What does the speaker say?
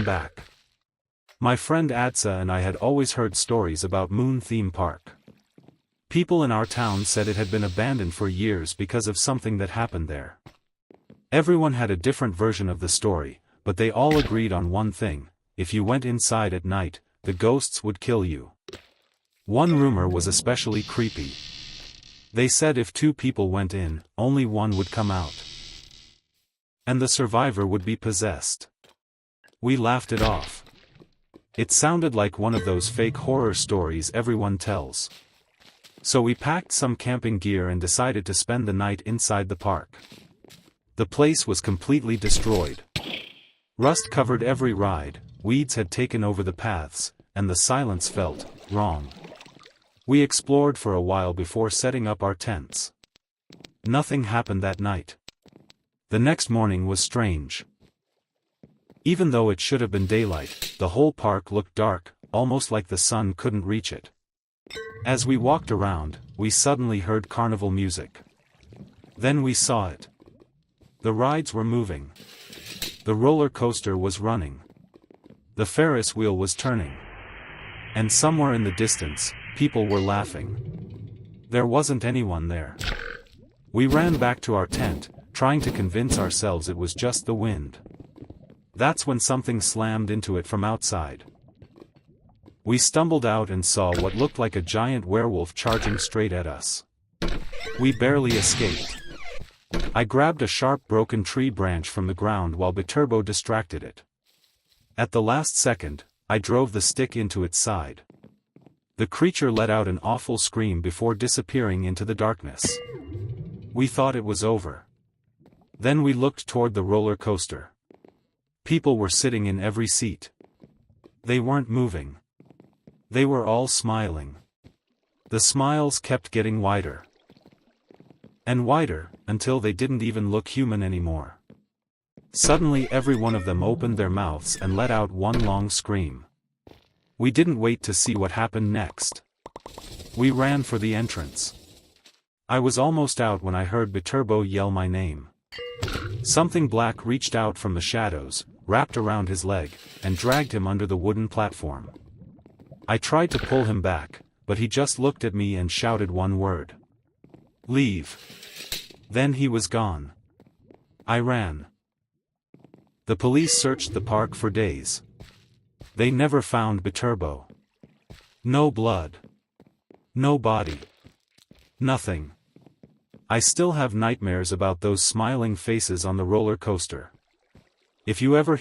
back. My friend Adsa and I had always heard stories about Moon Theme Park. People in our town said it had been abandoned for years because of something that happened there. Everyone had a different version of the story, but they all agreed on one thing: if you went inside at night, the ghosts would kill you. One rumor was especially creepy. They said if two people went in, only one would come out. And the survivor would be possessed. We laughed it off. It sounded like one of those fake horror stories everyone tells. So we packed some camping gear and decided to spend the night inside the park. The place was completely destroyed. Rust covered every ride, weeds had taken over the paths, and the silence felt wrong. We explored for a while before setting up our tents. Nothing happened that night. The next morning was strange. Even though it should have been daylight, the whole park looked dark, almost like the sun couldn't reach it. As we walked around, we suddenly heard carnival music. Then we saw it. The rides were moving. The roller coaster was running. The Ferris wheel was turning. And somewhere in the distance, people were laughing. There wasn't anyone there. We ran back to our tent, trying to convince ourselves it was just the wind. That's when something slammed into it from outside. We stumbled out and saw what looked like a giant werewolf charging straight at us. We barely escaped. I grabbed a sharp broken tree branch from the ground while Biturbo distracted it. At the last second, I drove the stick into its side. The creature let out an awful scream before disappearing into the darkness. We thought it was over. Then we looked toward the roller coaster. People were sitting in every seat. They weren't moving. They were all smiling. The smiles kept getting wider and wider, until they didn't even look human anymore. Suddenly every one of them opened their mouths and let out one long scream. We didn't wait to see what happened next. We ran for the entrance. I was almost out when I heard Biturbo yell my name. Something black reached out from the shadows, wrapped around his leg, and dragged him under the wooden platform. I tried to pull him back, but he just looked at me and shouted one word. "Leave." Then he was gone. I ran. The police searched the park for days. They never found Biturbo. No blood. No body. Nothing. I still have nightmares about those smiling faces on the roller coaster. If you ever